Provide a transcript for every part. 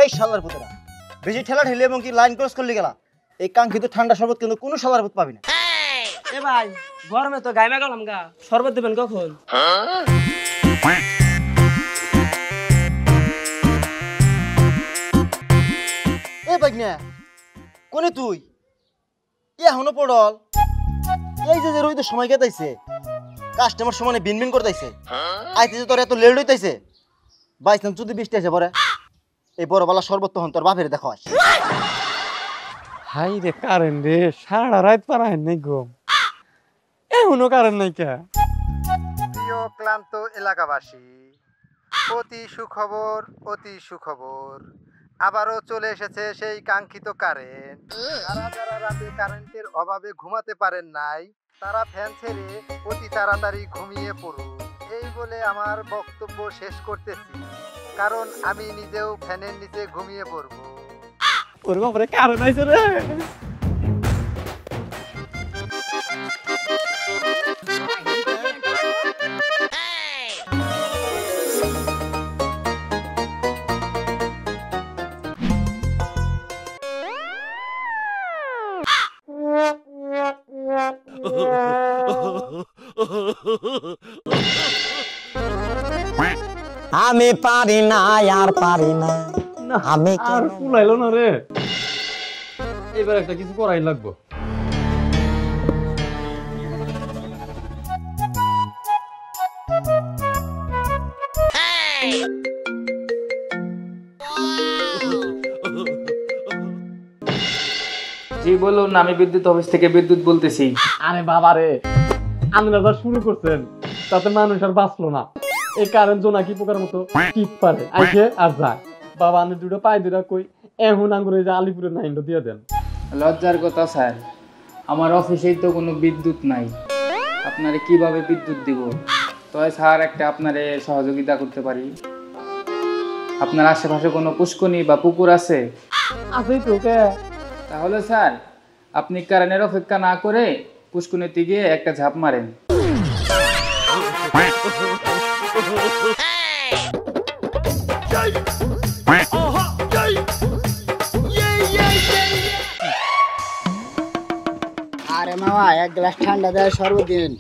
এই শালার পুতরা বেশি ঠেলা ঠেলে এবং কি লাইন ক্রস করলি গেলা এই কাঙ্ক্ষিত ঠান্ডা শরবত কিন্তু কোনো শালার পুত পাবি না। এ ভাই গরমে তো গাইমা গেলাম গা, শরবত দেবেন কখন? এ বাগনা কোনে তুই এখনো পড়ল? এই যে রোহিত সময় কেটাইছে, কাস্টমার সমানে বিনবিন করতেছে, আইতেছে তোর এত লেট হইতেছে, বাইশ নাম যদি বৃষ্টি আছে পরে এই বড় বালা শরবত তখন তোর বাপের দেখো। হাই রে কারেন্ট রে, সারা রাত পারায় নাই ঘুম, এখনো কারেন্ট নাই কে? প্রিয় ক্লান্ত এলাকাবাসী, অতি সুখবর, অতি সুখবর, আবারও চলে এসেছে সেই কাঙ্ক্ষিত কারেন্ট। যারা যারা রাতে কারেন্টের অভাবে ঘুমাতে পারেন নাই তারা ফ্যান ছেড়ে অতি তাড়াতাড়ি ঘুমিয়ে পড়ুন। এই বলে আমার বক্তব্য শেষ করতেছি, কারণ আমি নিজেও ফ্যানের নিচে ঘুমিয়ে পড়বো। ওর বাপরে কারেন্ট আইছে রে। আমি পারি না আর পারি না, আমি আর ফুলাইলো না রে, এবার একটা কিছু করাই লাগবো। জি বলুন, আমি বিদ্যুৎ অফিস থেকে বিদ্যুৎ বলতেছি। আরে বাবা রে, আপনারা যা শুরু করছেন তাতে মানুষ আর বাঁচলো না। এই কারেন্ট জোনাকি পোকার মতো টিপ পারে আইছে আর যায়। বাবা আমি দুটো পাই দুটা কই এখন আঙ্গুরে যে আলিপুরের নাইনটা দিয়ে দেন। লজ্জার কথা স্যার, আমার অফিসেই তো কোনো বিদ্যুৎ নাই, আপনারে কিভাবে বিদ্যুৎ দিব? তবে স্যার একটা আপনারে সহযোগিতা করতে পারি। আপনার আশেপাশে কোনো পুষ্করণী বা পুকুর আছে? আছেই তো কে? তাহলে স্যার আপনি কারেন্টের অপেক্ষা না করে পুষ্করণীতে গিয়ে একটা ঝাঁপ মারেন। আরে মামা এক গ্লাস ঠান্ডা দেয় শরবত দিন।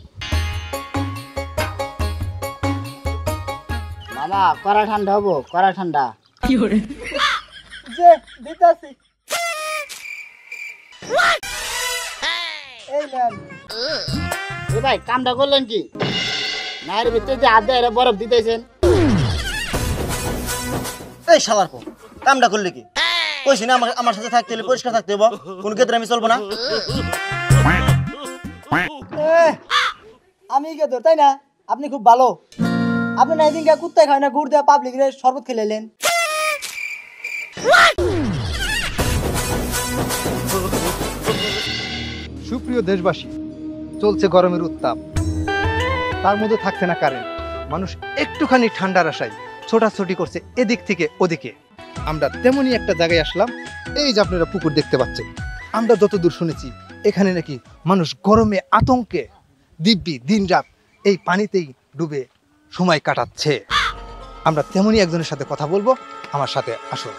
মামা কড়া ঠান্ডা হবো, কড়া ঠান্ডা। কি করে যে দিতাছি এই নেন। এ ভাই কামটা করলেন কি? নায়ের ভিতরে যে আধা এরা বরফ দিতেছেন। এই শালার পো কামটা করলে কি? কইছি না আমার সাথে থাকতে হলে পরিষ্কার থাকতে হবো, কোন ক্ষেত্রে আমি চলবো না। আমি গেদর তাই না? আপনি খুব ভালো। আপনি না এদিন কুত্তায় খায় না গুড় দেওয়া পাবলিকের শরবত খেলেলেন। সুপ্রিয় দেশবাসী, চলছে গরমের উত্তাপ, তার মধ্যে থাকছে না কারেন্ট। মানুষ একটুখানি ঠান্ডার আশায় ছোটাছুটি করছে এদিক থেকে ওদিকে। আমরা তেমনই একটা জায়গায় আসলাম, এই যে আপনারা পুকুর দেখতে পাচ্ছেন। আমরা যতদূর শুনেছি এখানে নাকি মানুষ গরমে আতঙ্কে দিব্যি দিন রাত এই পানিতেই ডুবে সময় কাটাচ্ছে। আমরা তেমনই একজনের সাথে কথা বলবো, আমার সাথে আসুন।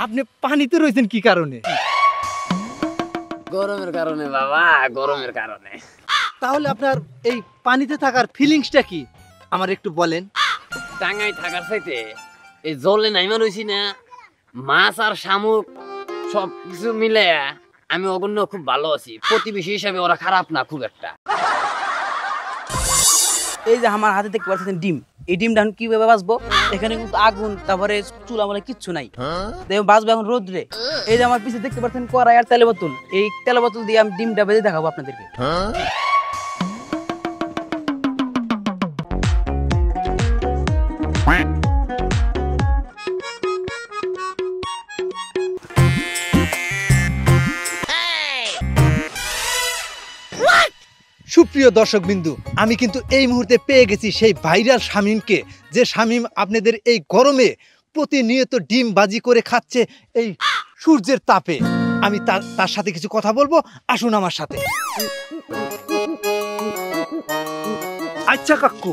আপনি পানিতে রয়েছেন কি কারণে? গরমের কারণে বাবা, গরমের কারণে। তাহলে আপনার এই পানিতে থাকার ফিলিংসটা কি আমার একটু বলেন। টাঙ্গাই থাকার চাইতে এই জলে নাইমা রইছি না, মাছ আর শামুক সব কিছু মিলে আমি অগণ্য খুব ভালো আছি। প্রতিবেশী হিসাবে ওরা খারাপ না খুব একটা। এই যে আমার হাতে দেখতে পাচ্ছেন ডিম, এই ডিমটা এখন কিভাবে বাঁচবো? এখানে কিন্তু আগুন, তারপরে চুলা মানে কিচ্ছু নাই, বাঁচবো এখন রোদ্রে। এই যে আমার পিছে দেখতে পাচ্ছেন কড়াই আর তেলে বোতল, এই তেলে বোতল দিয়ে আমি ডিমটা বেজে দেখাবো আপনাদেরকে। সুপ্রিয় দর্শক বিন্দু, আমি কিন্তু এই মুহূর্তে পেয়ে গেছি সেই ভাইরাল শামীমকে, যে শামীম আপনাদের এই গরমে প্রতিনিয়ত ডিম বাজি করে খাচ্ছে এই সূর্যের তাপে। আমি তার সাথে কিছু কথা বলবো, আসুন আমার সাথে। আচ্ছা কাকু,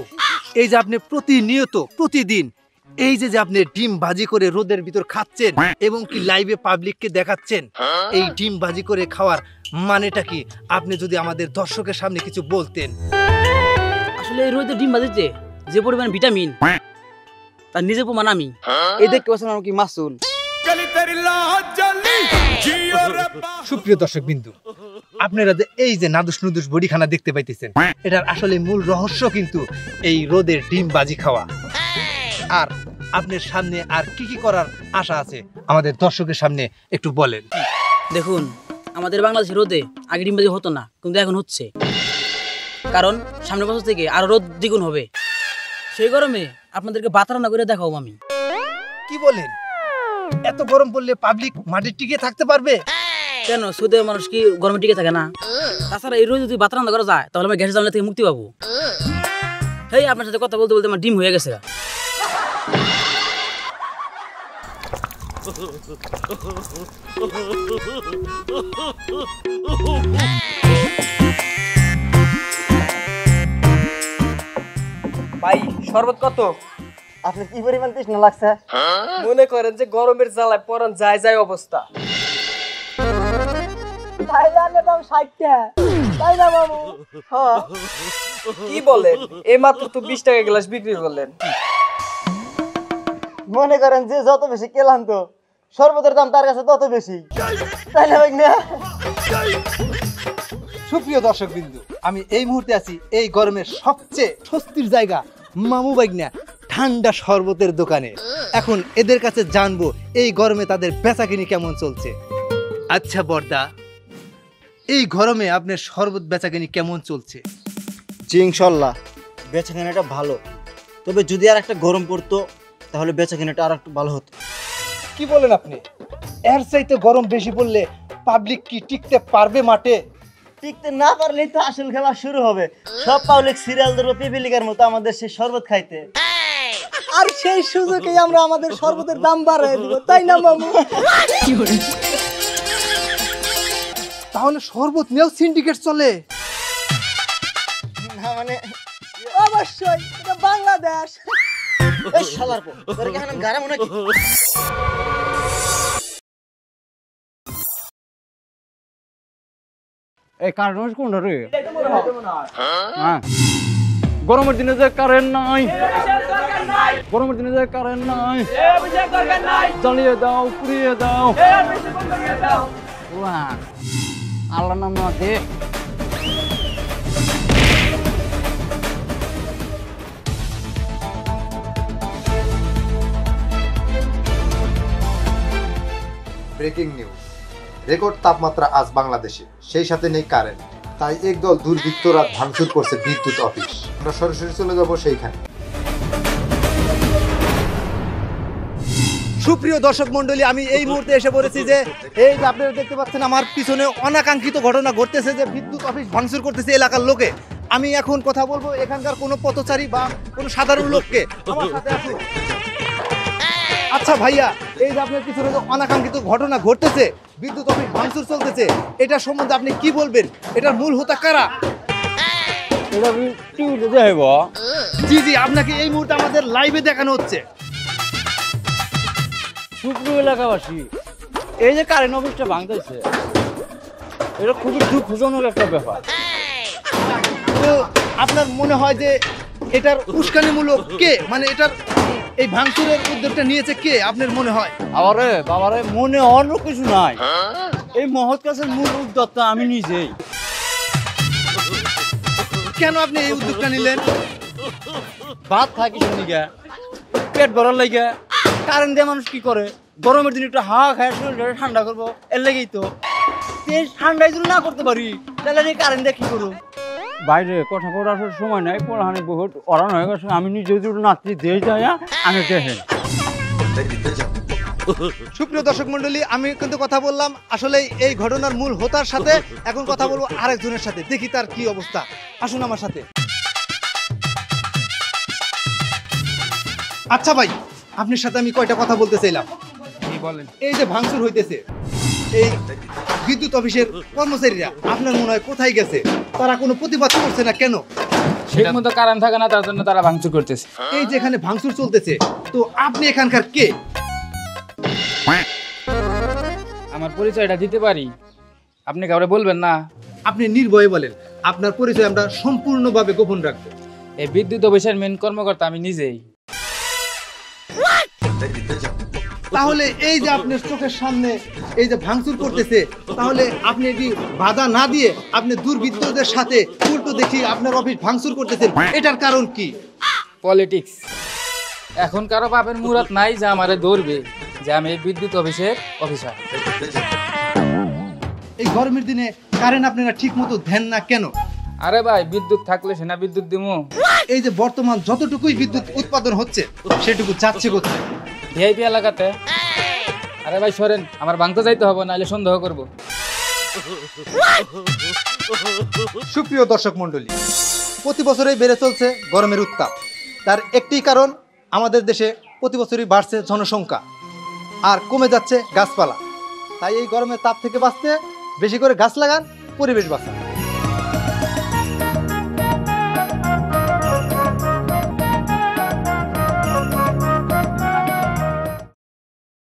এই যে আপনি প্রতিনিয়ত প্রতিদিন এই যে আপনি ডিম ভাজি করে রোদের ভিতর খাচ্ছেন এবং কি লাইভে পাবলিককে দেখাচ্ছেন, এই ডিম ভাজি করে খাওয়ার মানেটা কি? আপনি যদি আমাদের দর্শকের সামনে কিছু বলতেন। আসলে এই রোদে ডিম ভাজিতে যে পরিমাণ ভিটামিন তার নিজে প্রমাণ আমি। এই দেখতে পাচ্ছেন আমি কি মাসুল। সুপ্রিয় দর্শক বিন্দু, আপনারা যে এই যে নাদুস নুদুস বডিখানা দেখতে পাইতেছেন, এটার আসলে মূল রহস্য কিন্তু এই রোদের ডিম ভাজি খাওয়া। আর আপনার সামনে আর কি কি করার আশা আছে আমাদের দর্শকের সামনে একটু বলেন। দেখুন, আমাদের বাংলাদেশের রোদে আগে ডিম ভাজি হতো না, কিন্তু এখন হচ্ছে। কারণ সামনের বছর থেকে আরো রোদ দ্বিগুণ হবে। সেই গরমে আপনাদেরকে ভাত রান্না করে দেখাবো আমি। কি বলেন? এত গরম পড়লে পাবলিক মাটির টিকে থাকতে পারবে? কেন, সুদের মানুষ কি গরমে টিকে থাকে না? তাছাড়া এই রোদে যদি ভাত রান্না করা যায় তাহলে আমরা গ্যাসের জ্বালানি থেকে মুক্তি পাবো। হেই, আপনার সাথে কথা বলতে বলতে আমার ডিম হয়ে গেছে। ভাই শরবত কত? আপনি কি পরিমাণ তৃষ্ণা লাগছে? মনে করেন যে গরমের জ্বালায় পরান যায় যায় অবস্থা। কি বলেন, এই মাত্র তো 20 টাকা গ্লাস বিক্রি করলেন। মনে করেন যে যত বেশি কেলাম তো শরবতের দাম তার কাছে তত বেশি, তাই না ভাই না? সুপ্রিয় দর্শক বিন্দু, আমি এই মুহূর্তে আছি এই গরমের সবচেয়ে স্বস্তির জায়গা মামু বাইগনা ঠান্ডা শরবতের দোকানে। এখন এদের কাছে জানবো এই গরমে তাদের বেচাকিনি কেমন চলছে। আচ্ছা বর্দা, এই গরমে আপনার শরবত বেচাকিনি কেমন চলছে? জি ইনশাল্লাহ বেচাকেনাটা ভালো, তবে যদি আর একটা গরম পড়তো তাহলে বেচাকেনাটা আর একটু ভালো হতো। কি বলেন আপনি? এর চাইতে গরম বেশি পড়লে পাবলিক কি টিকতে পারবে মাঠে? টিকতে না পারলেই তো আসল খেলা শুরু হবে। সব পাবলিক সিরিয়াল ধরবো পিপিলিকার মতো আমাদের সেই শরবত খাইতে। আর সেই সুযোগে আমরা আমাদের শরবতের দাম বাড়ায় দিব, তাই না মামু? তাহলে শরবত নিয়েও সিন্ডিকেট চলে? না মানে অবশ্যই, এটা বাংলাদেশ। এই শালার পো তোর কি এখন গারাম নাকি? এই কারেন্ট কোনটা রে? হ্যাঁ, গরমের দিনে যে কারেন্ট নাই, গরমের দিনে যে কারেন্ট নাই, জ্বালিয়ে দাও, পুড়িয়ে দাও। আল্লাহ নাম না দে। ব্রেকিং নিউজ, রেকর্ড তাপমাত্রা আজ বাংলাদেশে, সেই সাথে নেই কারেন্ট। তাই একদল দুর্বৃত্তরা ভাঙচুর করছে বিদ্যুৎ অফিস। আমরা সরাসরি চলে যাব সেইখানে। সুপ্রিয় দর্শক মন্ডলী, আমি এই মুহূর্তে এসে পড়েছি যে এই যে আপনারা দেখতে পাচ্ছেন আমার পিছনে অনাকাঙ্ক্ষিত ঘটনা ঘটতেছে, যে বিদ্যুৎ অফিস ভাঙচুর করতেছে এলাকার লোকে। আমি এখন কথা বলবো এখানকার কোনো পথচারী বা কোনো সাধারণ লোককে। আমার সাথে আসুন। আচ্ছা ভাইয়া, এই যে আপনার পিছনে যে অনাকাঙ্ক্ষিত ঘটনা ঘটতেছে, বিদ্যুৎ অফিস ভাঙচুর চলতেছে, এটা সম্বন্ধে আপনি কি বলবেন? এটার মূল হোতা কারা? জি জি, আপনাকে এই মুহূর্তে আমাদের লাইভে দেখানো হচ্ছে। সুপ্রিয় এলাকাবাসী, এই যে কারেন্ট অফিসটা ভাঙতেছে, এটা খুবই দুঃখজনক একটা ব্যাপার। তো আপনার মনে হয় যে এটার উস্কানিমূলক কে, মানে এটার এই ভাঙচুরের উদ্যোগটা নিয়েছে কে আপনার মনে হয়? আবারে বাবারে, মনে অন্য কিছু নাই, এই মহৎ কাজের মূল উদ্যোক্তা আমি নিজেই। কেন আপনি এই উদ্যোগটা নিলেন? ভাত থাকি শুনিগা, পেট ভরার লাগে। কারেন্ট দিয়ে মানুষ কি করে? গরমের দিন একটু হাওয়া খায় শরীরটা ঠান্ডা করবো, এর লাগেই তো। ঠান্ডায় যদি না করতে পারি তাহলে এই কারেন্ট দিয়ে কি করবো? বাইরে কথা বলার সময় নাই, পড়াহানি বহুত অরান হয়ে গেছে। আমি নিজে যদি নাচতে দিয়ে যাই, আমি দেখেন। সুপ্রিয় দর্শক মন্ডলী, আমি কিন্তু কথা বললাম আসলে এই ঘটনার মূল হোতার সাথে। এখন কথা বলবো আরেকজনের সাথে, দেখি তার কি অবস্থা। আসুন আমার সাথে। আচ্ছা ভাই, আপনার সাথে আমি কয়টা কথা বলতে চাইলাম। বলেন। এই যে ভাঙচুর হইতেছে, এই বিদ্যুৎ অফিসের কর্মচারীরা আপনার মনে হয় কোথায় গেছে? তারা কোনো প্রতিবাদ করছে না কেন? ঠিক মতো কারণ থাকে না, তার জন্য তারা ভাঙচুর করতেছে। এই যে এখানে ভাঙচুর চলতেছে, তো আপনি এখানকার কে? আমার পরিচয়টা দিতে পারি, আপনি কাউরে বলবেন না? আপনি নির্ভয়ে বলেন, আপনার পরিচয় আমরা সম্পূর্ণভাবে গোপন রাখবো। এই বিদ্যুৎ অফিসের মেন কর্মকর্তা আমি নিজেই। তাহলে এই যে আপনার চোখের সামনে এই যে ভাঙচুর করতেছে, তাহলে আপনি কি বাধা না দিয়ে আপনি দুর্বৃত্তদের সাথে উল্টো দেখিয়ে আপনার অফিস ভাঙচুর করতেছেন, এটার কারণ কি? পলিটিক্স। এখন কারো বাপের মুরাদ নাই যে আমারে ধরবে যে আমি এই বিদ্যুৎ অফিসের অফিসার। এই গরমের দিনে কারেন্ট আপনারা ঠিক মতো দেন না কেন? আরে ভাই, বিদ্যুৎ থাকলে সেনা বিদ্যুৎ দিমু। এই যে বর্তমান যতটুকুই বিদ্যুৎ উৎপাদন হচ্ছে সেটুকু যাচ্ছে কোথায়? ভিআইপি এলাকাতে। আরে ভাই সরেন, আমার ভাঙতে যাইতে হবে, নাহলে সন্দেহ করব। সুপ্রিয় দর্শক মণ্ডলী, প্রতি বছরই বেড়ে চলছে গরমের উত্তাপ। তার একটি কারণ, আমাদের দেশে প্রতি বছরই বাড়ছে জনসংখ্যা আর কমে যাচ্ছে গাছপালা। তাই এই গরমের তাপ থেকে বাঁচতে বেশি করে গাছ লাগান, পরিবেশ বাঁচান।